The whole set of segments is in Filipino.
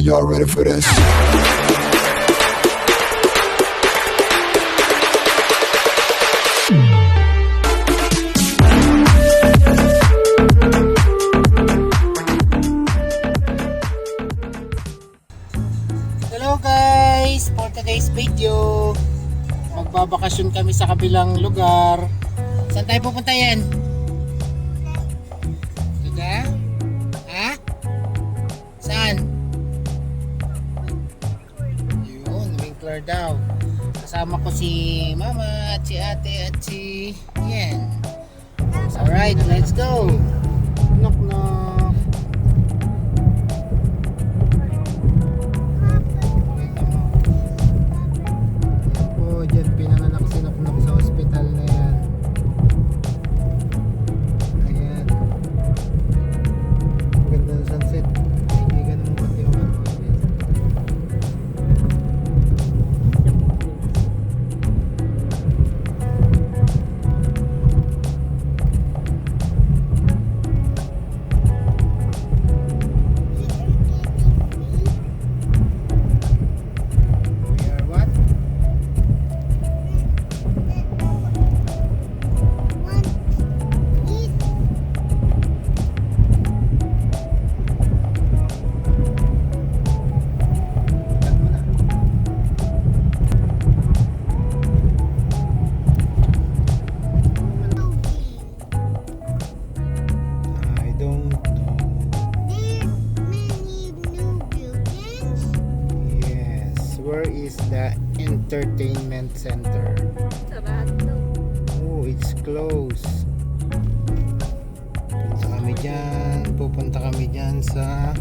Are y'all ready for this? Hello guys! For today's video, magbabakasyon kami sa kabilang lugar. Saan tayo pupunta yan? Diga? Ha? Saan? Yun, Winkler daw. Kasama ko si mama at si ate at si Yen. Alright, let's go! Knock knock! Oh, dyan pinanganak si Knock Knock sa hospital na yan. Ayan. Ganda ng sunset. Hindi ganun konti yung ano. We are what? Tag mo na. I don't know. Yes, where is the entertainment center? Oh, it's closed. Pupunta kami dyan sa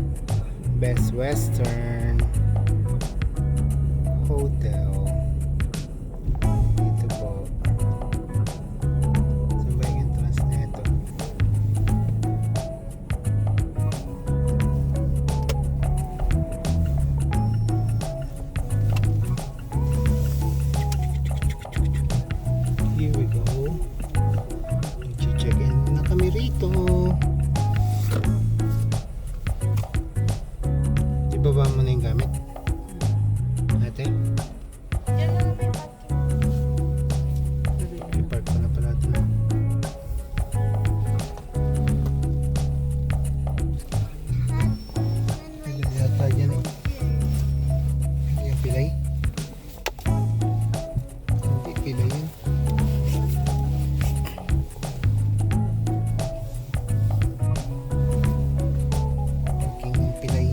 Best Western Hotel. Dito po. Saan ba yung entrance na ito? Here we go. Check in na kami rito. Ibaba mo na yung gamit. Ate? I-park ko na pala ito. Ayan yata dyan eh. Ayan pilay. Hindi pilay yan. Parking ng pilay.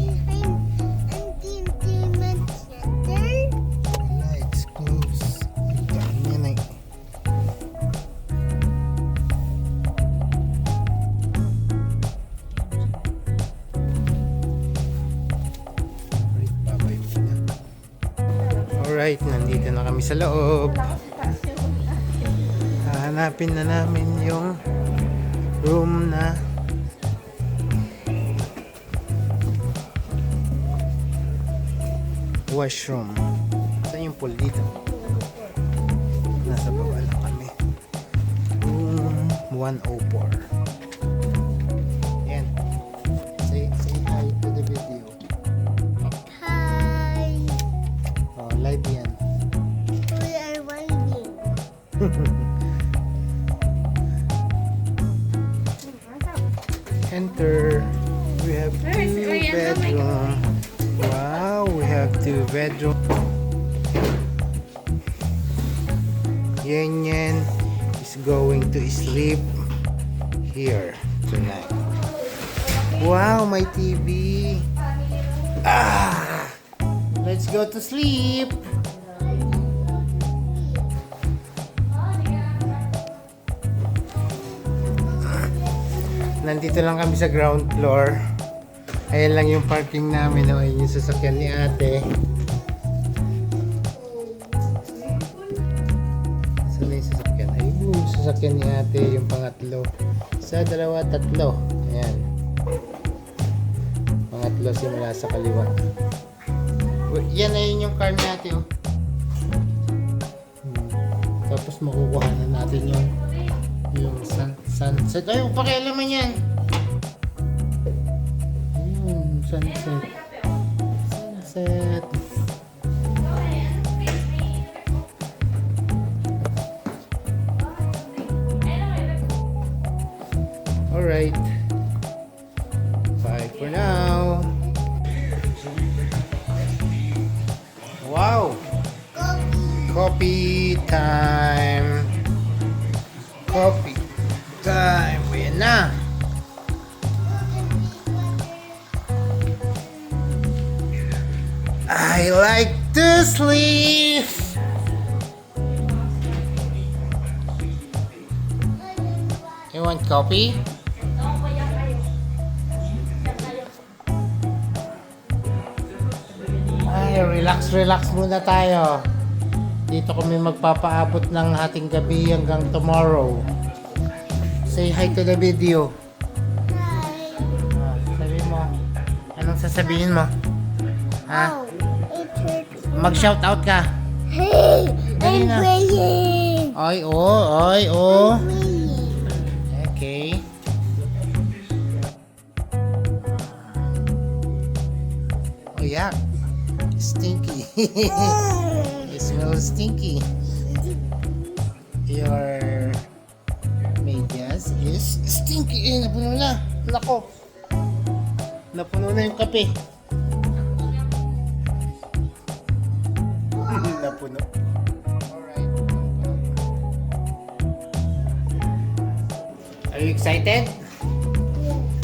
Wala, it's closed. Ang dami yan eh. Alright, babay muna. Alright, nandito na kami sa loob. Hahanapin na namin yung room na washroom. Saan yung pool dito? Nasa baba lang kami. Room 104. Yan. Say hi to the video. Hi, Oh, live yan. we are waiting. Enter. We have two bedroom. Wow, we have two bedroom. Yen is going to sleep here tonight. Wow, my TV. Ah, let's go to sleep. Nandito lang kami sa ground floor. Ayan lang yung parking namin. O, ayun yung sasakyan ni ate. Saan na yung sasakyan? Ayun yung sasakyan ni ate. Yung pangatlo. Sa dalawa, tatlo. Ayan. Pangatlo simula sa kaliwa. Yan na yun yung car ni ate. Oh. Tapos makukuha na natin yung sunset. Ay, pakialaman yan. Ayun, sunset. set. Alright. Bye for now. Wow! Coffee time! Coffee time! Ayan na! I like to sleep! You want coffee? Ay, relax muna tayo. Dito kami magpapaabot ng ating gabi hanggang tomorrow. Say hi to the video. Sabi mo. Anong sasabihin mo? Ha? Mag-shout out ka. Hey, Dali I'm na. praying. Ay, oh, ay, oh. Okay. Oh, yeah. Stinky. You smell stinky. Your medyas is stinky. Eh, napuno na. Nako. Napuno na yung kape. Napuno. Alright. Are you excited?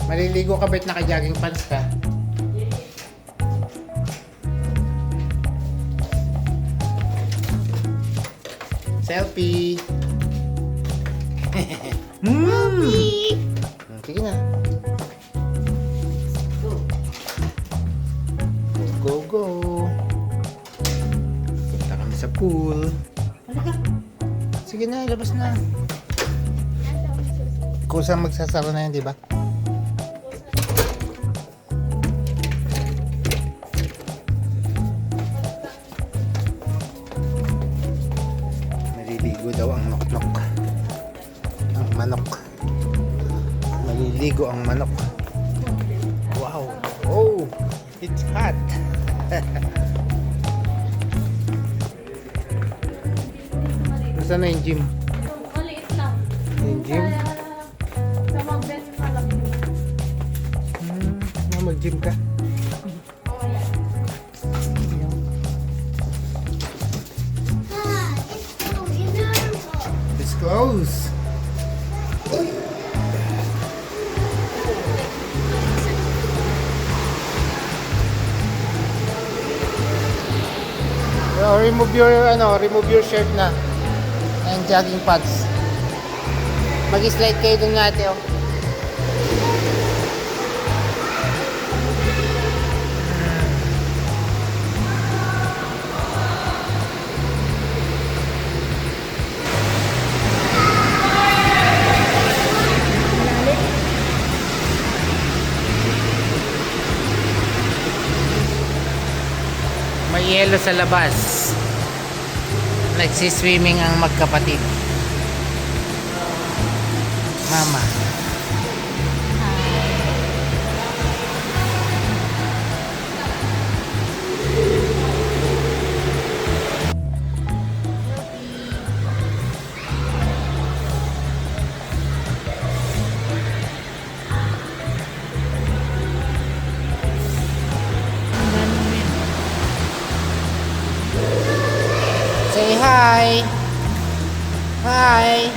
Maliligo ka ba't naka-jogging pants ka? Selfie! Sige na. Go, go, go. Punta kami sa pool. Sige na, labas na. Kusang magsasara na yun, di ba? Maliligo daw ang noknok. Ang manok. Maliligo ang manok. Wow! Oh! It's hot! Nasaan na yung gym? Maliit lang. Yung gym? Sa mag-best na lang. Mag-gym ka? It's close! Oh, remove your shirt na. And jogging pads. Mag-slide kayo dun nga ate, oh. May yelo sa labas. Nagsiswimming ang magkapatid. Mama. Say hi. Hi.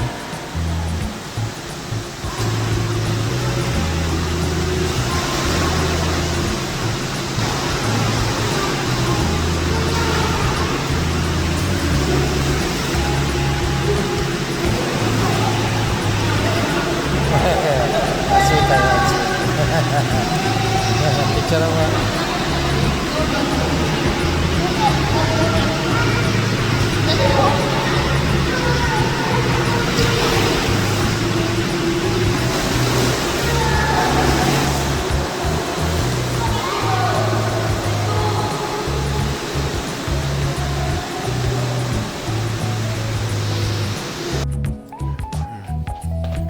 Sweet tayo. Picture mo.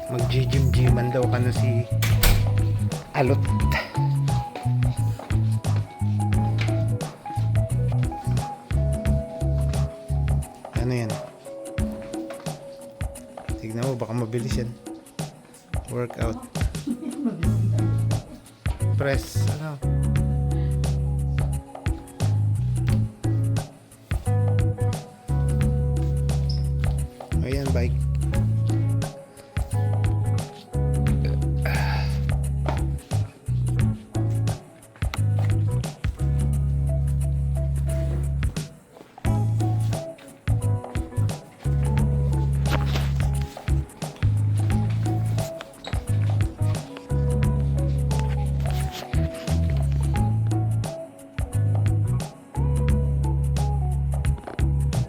Mag-gym-gyman daw ka na si Alot. Ano yan? Tignan mo, baka mabilis yan. Workout. Press, ano? Ayan, bike.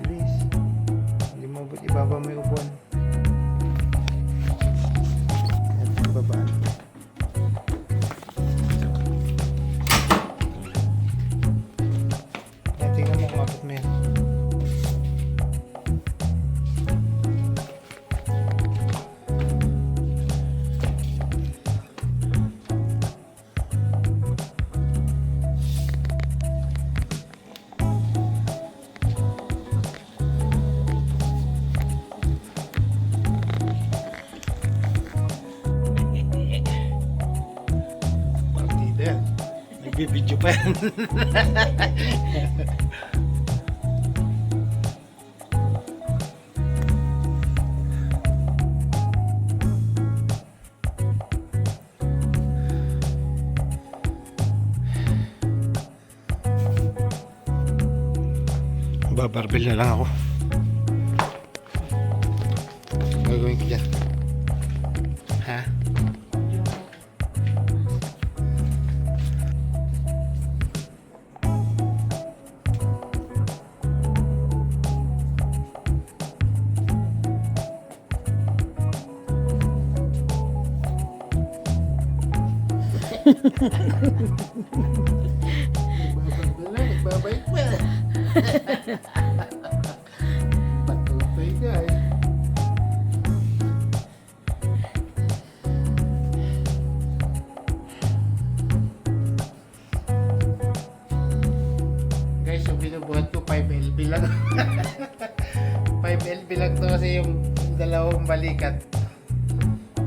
Bilis. Hindi mo ibaba mo yung upuan. Ayan, ibabaan. Ayan, tingnan mo kung abot mo yan. Partida yan. Nagbibidyo pa yan. Babarbel na lang ako. Gagawin ko dyan. Ha? Nagbabalik pa. Patutay guys. Guys, yung binubuhat ko 5LB lang. 5LB lang to kasi yung dalawang balikat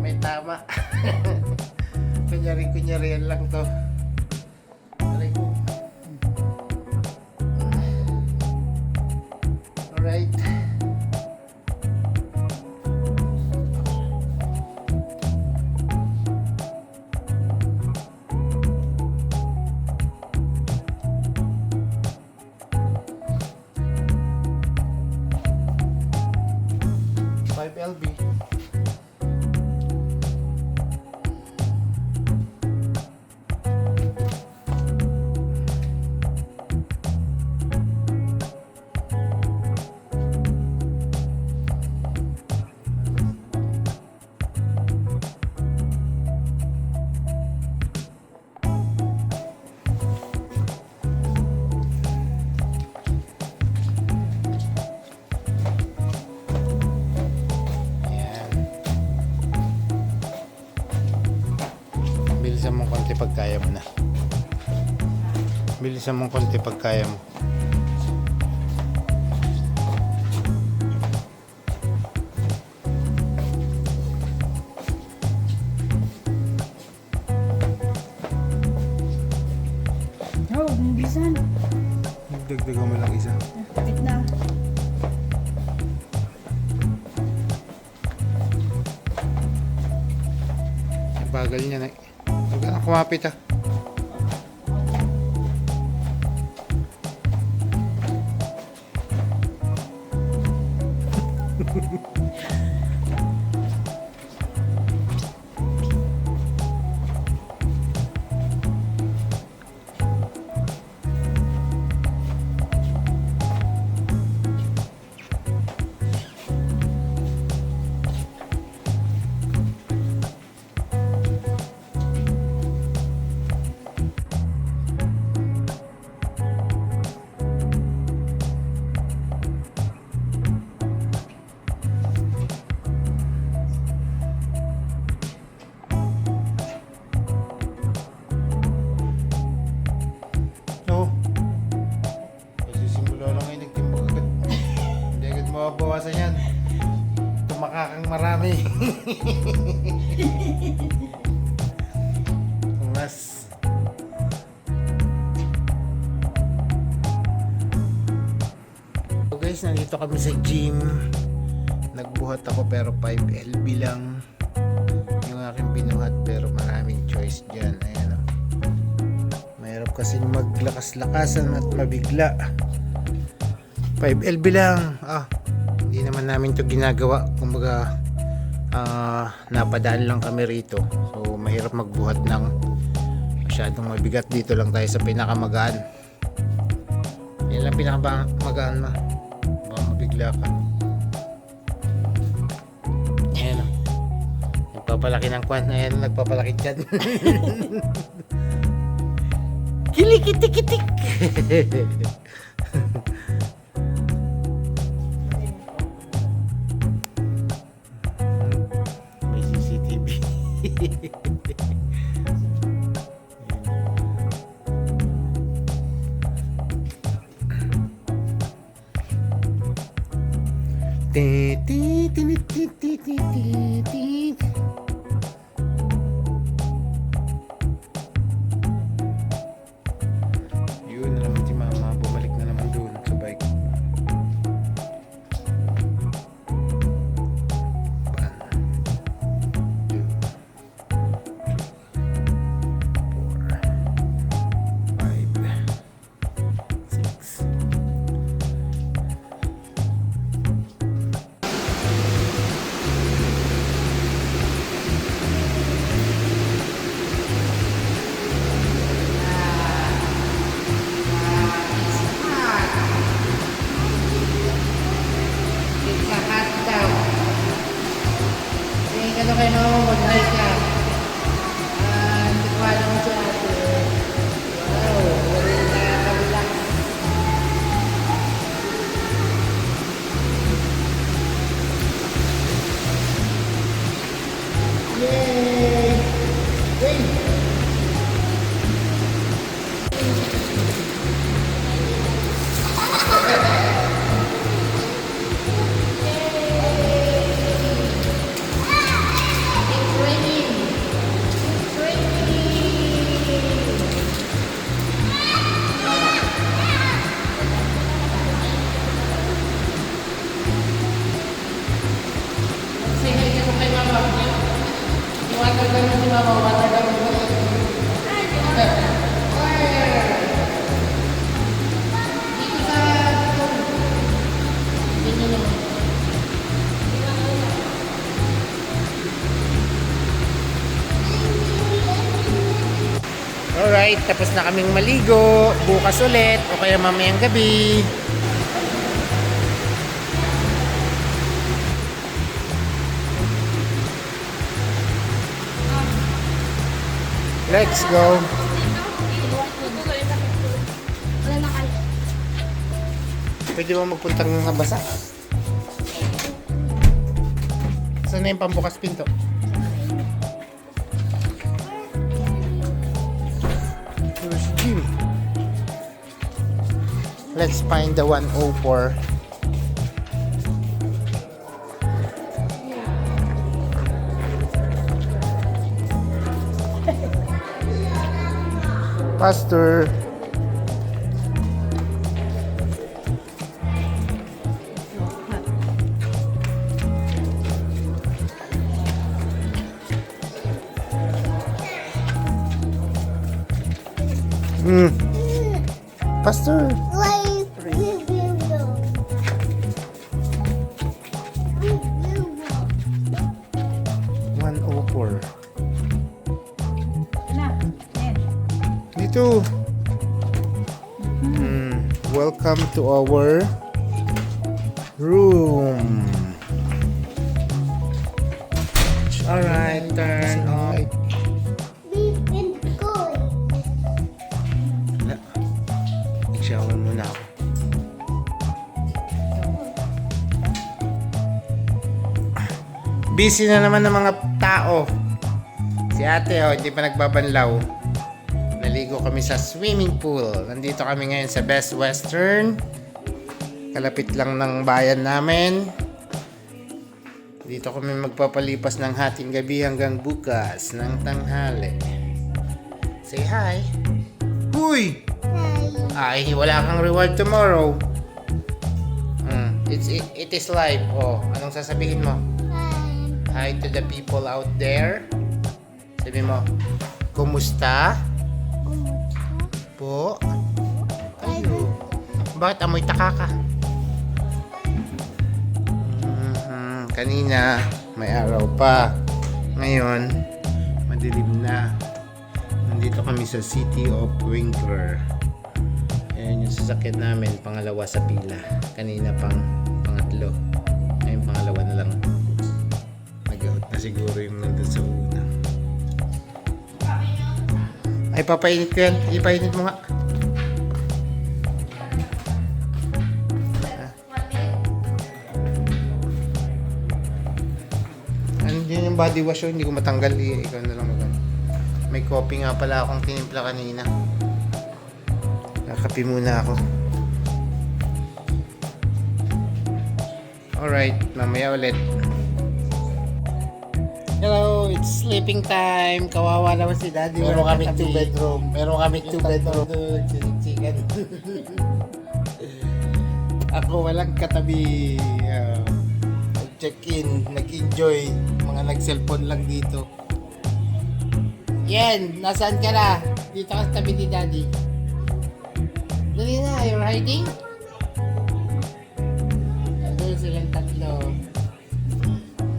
may tama. Kunyari yan lang to. Aray ko. Alright. LB. Bilisan mong konti pag kaya mo na. Bilisan mong konti pag kaya mo. Oh, bilisan. Dagdagan mo lang isa. Kapit na. Bagal niya na. Huwag ka kumapit ah. Ay. Mas. So guys, nandito kami sa gym. Nagbuhat ako pero 5 LB lang yung aking binuhat, pero maraming choice dyan. Ayan o. Mahirap kasing maglakas-lakasan at mabigla. 5 LB lang. Hindi naman namin to ginagawa. Kumbaga napadaan lang kami rito. So mahirap magbuhat ng masyadong mabigat. Dito lang tayo sa pinakamagaan. Yan lang pinakamagaan ma. Baka mabigla ka. Ayan o. Nagpapalaki ng kwan. Ayan, nagpapalaki dyan. Kilikitik-kitik. May CCTV. Ti ti ti ti ti ti ti. Yun na naman si mama, bumalik na naman doon sa bike. 'Alright, tapos na kaming maligo. Bukas ulit o kaya mamayang gabi. Let's go. Pwede ba magpuntang mga basa? Saan na yung pambukas pinto? Here's gym. Let's find the 104. Pastor. Pastor. 104. Dito. Welcome to our room. Alright, turn on. Shower muna ako. Busy na naman ng mga tao. Si ate hindi pa nagbabanlaw. Naligo kami sa swimming pool. Nandito kami ngayon sa Best Western. Kalapit lang ng bayan namin. Dito kami magpapalipas ng hating gabi hanggang bukas ng tanghali. Say hi. Uy! Ay, wala kang reward tomorrow. It is live. Oh, anong sasabihin mo? Hi to the people out there. Sabi mo, kumusta? Po? Ayo. Bakit amoy taka ka? Kanina, may araw pa. Ngayon, madilim na. Nandito kami sa City of Winkler. Ayan yung sasakyan namin, pangalawa sa pila. Kanina pangatlo. Ngayon pangalawa na lang. Nag-out na siguro yung nandun sa una. Ay, papainit ko yan. Ipainit mo nga. Yun yung body wash yun, hindi ko matanggal. Ikaw na lang magano. May coffee nga pala akong tinimpla kanina. Kakape muna ako. Alright, mamaya ulit. Hello, it's sleeping time. Kawawa naman si Daddy. Meron kami 2 bedroom. Meron kami 2 bedroom. Chicken. Ako walang katabi. Check-in, nag-enjoy. Mga nag-cellphone lang dito. Yan, nasaan ka na? Dito ka sa tabi ni Daddy. Dali na, you're hiding? Doon silang tatlo.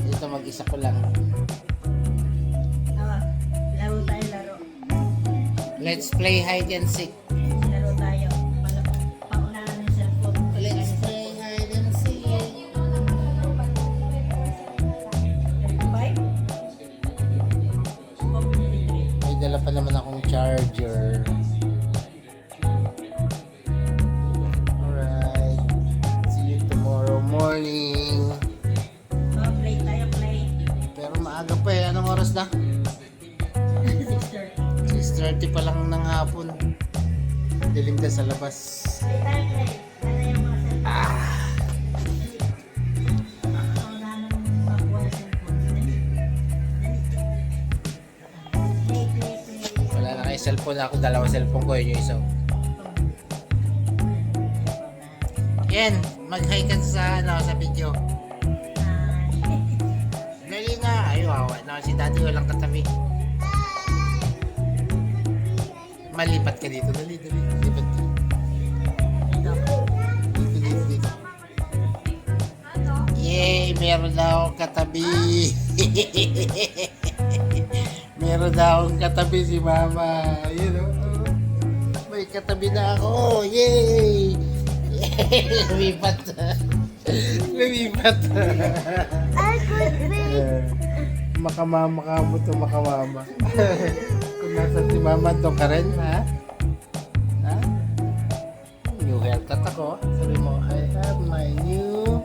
Dito mag-isa ko lang. Laro tayo, laro. Let's play hide and seek. Laro tayo. Paunahan ng cellphone. Let's play hide and seek. 35? May dala pa naman akong charger. Alright. See you tomorrow morning. Play tayo, play. Pero maaga pa eh. Anong oras na? 6:30. 6:30 pa lang ng hapon. Dilim na sa labas. Play tayo, play. Ano yung mga cellphone? Paunahan ng makuha ng cellphone. Dali. Play, play, play. Wala na kayo cellphone. Ako dalawa cellphone ko. Yun yung isa. Yan. Mag-hi ka sa, sa video. Dali na. Ay, wawa na. Si Daddy walang katabi. Malipat ka dito. Dali. Lipat ka. Dito. Yay! Meron na akong katabi. Meron na akong katabi si Mama. Yun o. May katabi na ako. Yay! Lumipat. Makamama ka mo to, makamama. Kung nasa si Mama, to ka rin, ha? Ha? New haircut ako. Sabi mo, I have my new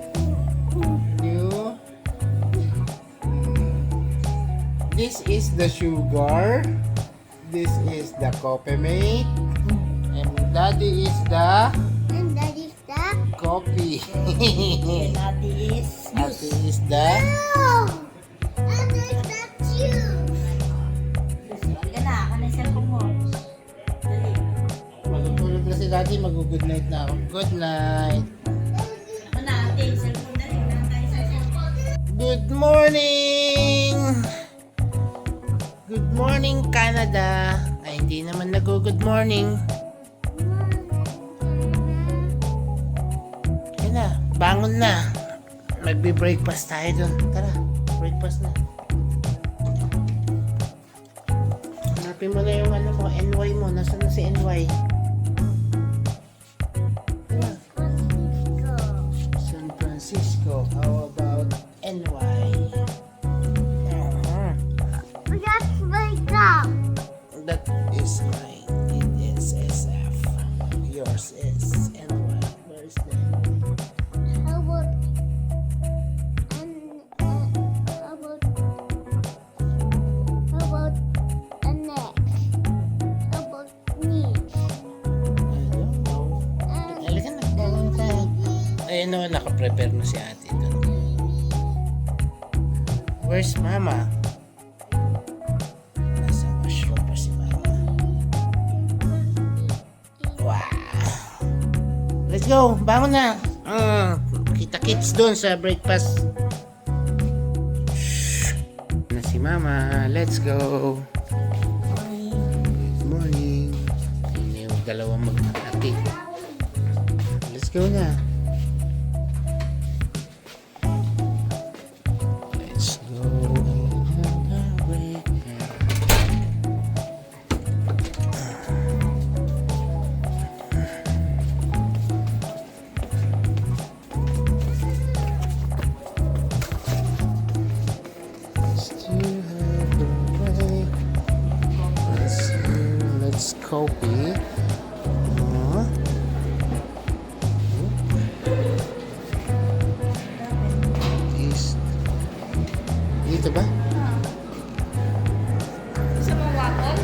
this is the sugar. This is the coffee mate. And Daddy is the coffee. And Ate is Ate is the Halika na, ka na yung cellphone mo. Dali. matutulog na si Daddy, mag-good night na ako. Good night. Ako na, ate, yung cellphone dali. Meron tayo sa cellphone. Good morning! Good morning, Canada. Ay, hindi naman nag-good morning. Yan na, bangon na. Magbe-breakfast tayo dun. Tara, breakfast na. Hanapin mo na yung NY mo. Nasaan na si NY? Tara. San Francisco. How about NY? That is mine. It is SF. Yours is NY. Where is that? I don't know. Halika na. Ayun o, nakaprepare na si ate doon. Where's Mama? Nasa washroom pa si Mama. Wow! Let's go! Bangon na! Kita-kits doon sa breakfast. Na si Mama. Let's go! Good morning. Hindi yung dalawang mag-ati. Let's go na. Let's go. Let's copy. Dito ba? Gusto mo waffle?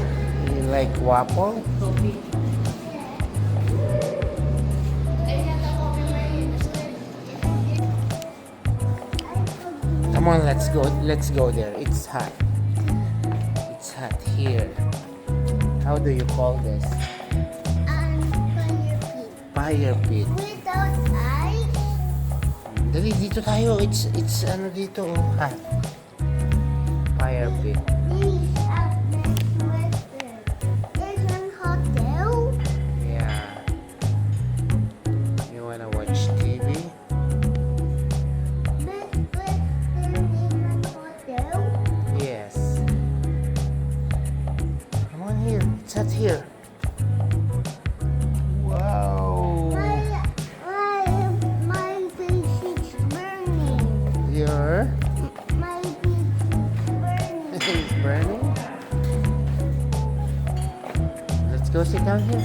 You like waffle? Come on, let's go. Let's go there. It's hot. It's hot here. How do you call this? Fire pit. Without ice. Dali, dito tayo. It's ano dito, oh, hot. Fire pit. These are Western. There's one hotel. Yeah. You wanna watch TV? Best Western is one hotel. Yes. Come on here. It's hot here. Wow. My face is burning. Your My face is burning. it's burning. Let's go sit down here.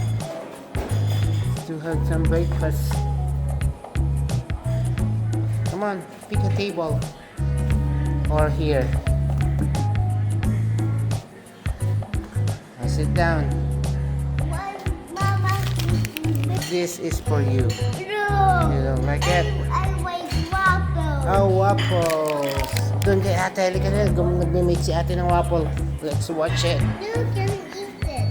To have some breakfast. Come on, pick a table. Or here. Now sit down. Why Mama This is for you. no. You don't like it? I like waffle. Oh, waffles. Doon kay ate, halika na. Nagme-make si ate ng waffle. Let's watch it. You can eat it.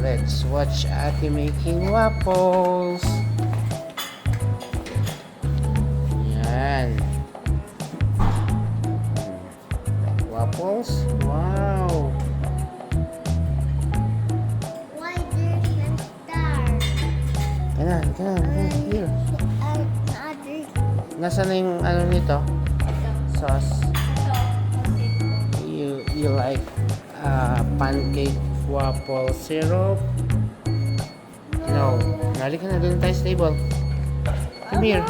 Let's watch ate making waffles. Yan. Waffles? Wow. Why there's a star? Halika na. Here. Another. Nasaan na yung ano nito? Sauce. You like pancake waffle syrup? No. Halika na doon tayo sa table. Come here.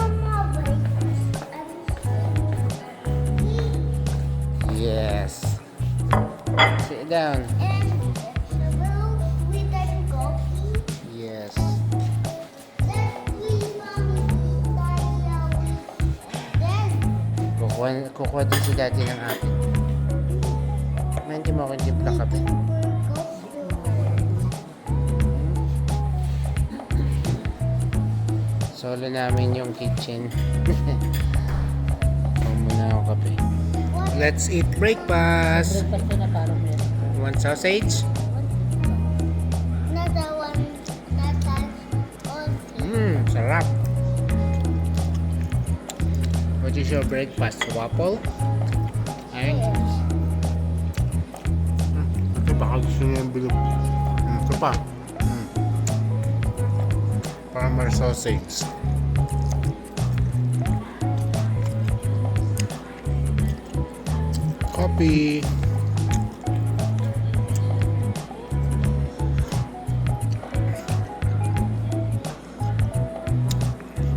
Yes. Sit down. And sugar with a coffee. Yes. Then we mommy then Kukuha din si daddy ng atin. Hindi mo akong timpla kape. Solo namin yung kitchen. Kuha muna ako kape. Let's eat breakfast. Want sausage? another one that has all Sarap. What is your breakfast? Waffle? Ay? Ito baka gusto niya yung bilog. Ito pa. Farmer sausage. Coffee.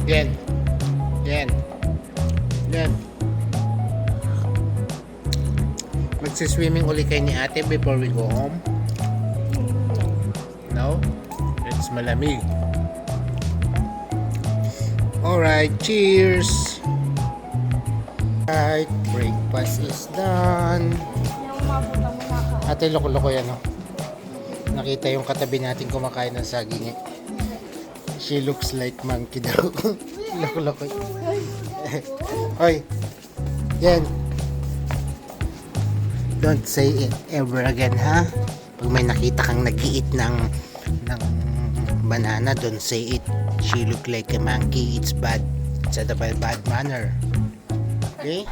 Yan. Yan. Yan. Magsiswimming uli kayo ni ate before we go home. No? It's malamig. Alright, cheers! Alright, breakfast is done. Ate, loko-loko yan, oh. Nakita yung katabi natin kumakain ng saging, eh. She looks like monkey daw. Loko-loko. Hoy, yan. Don't say it ever again, ha? Pag may nakita kang nag-eat ng banana, don't say it. She look like a monkey. It's bad. It's a bad manner. Okay?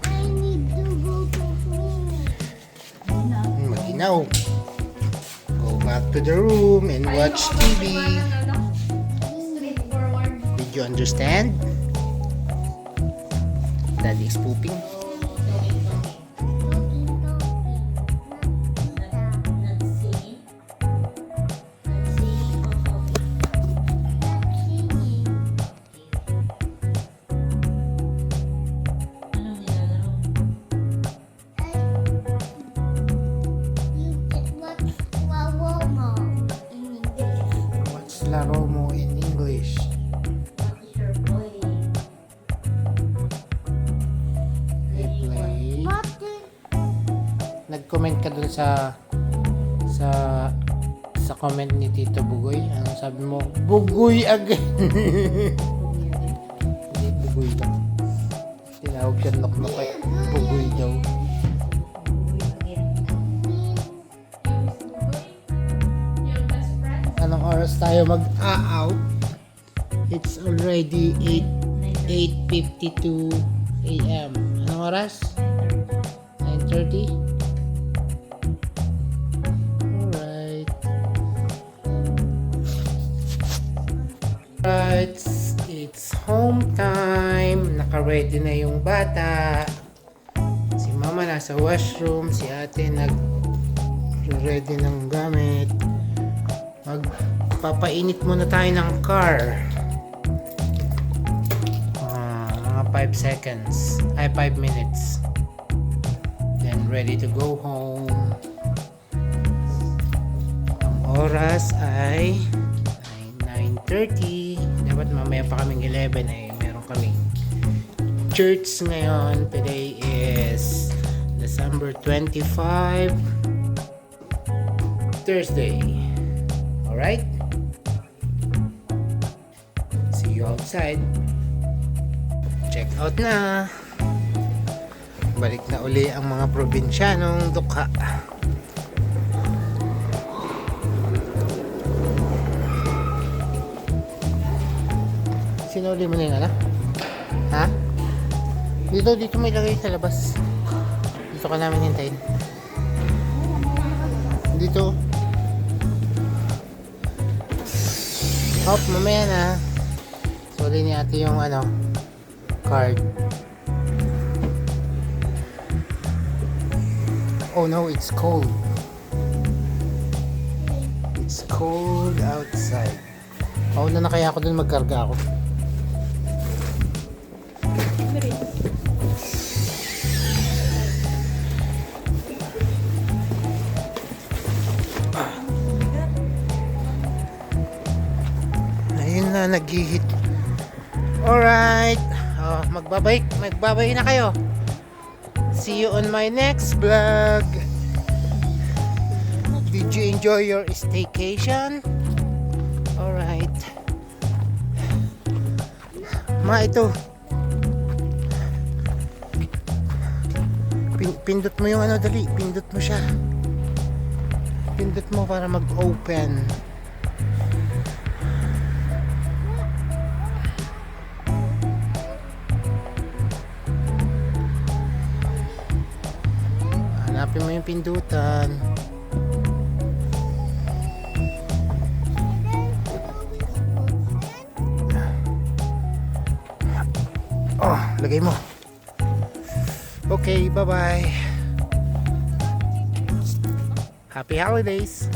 I need to go to home. Maginaw. Go back to the room and watch TV. Straightforward. Did you understand? Daddy is pooping. What's La Romo in English? They play. Nag-comment ka dun sa comment ni Tito Bugoy. Ano sabi mo? Bugoy again. Hindi, Bugoy lang. Tinawag siya nok-nok ay Bugoy daw. Your best friend. Anong oras tayo mag-out? It's already 8:52 a.m. Anong oras? 9:30? Alright. Alright, it's home time. Naka-ready na yung bata. Si mama nasa washroom. Si ate nag-ready ng gamit. Magpapainit muna tayo ng car. Mga 5 seconds. Ay, 5 minutes. Then ready to go home. Ang oras ay 9:30. Dapat mamaya pa kaming 11 ay meron kaming church ngayon. Today is December 25, Thursday. Alright? See you outside. Check out na. Balik na uli ang mga probinsyanong dukha. Sinuli mo na yung ano? Ha? Dito may lagay sa labas. Dito ka namin hintayin. Dito. Hop, mamaya na. Suli ni ate yung ano, card. Oh no, it's cold. It's cold outside. Mauna na kaya ako dun magkarga ako. Ayun na, nag-hit. Alright. Oh, magbabay na kayo. See you on my next vlog. Did you enjoy your staycation? Alright. Ma, ito. Pindot mo yung ano, dali. Pindot mo siya. Pindot mo para mag-open. Hanapin mo yung pindutan. Oh, lagay mo. Okay, bye-bye. Happy holidays.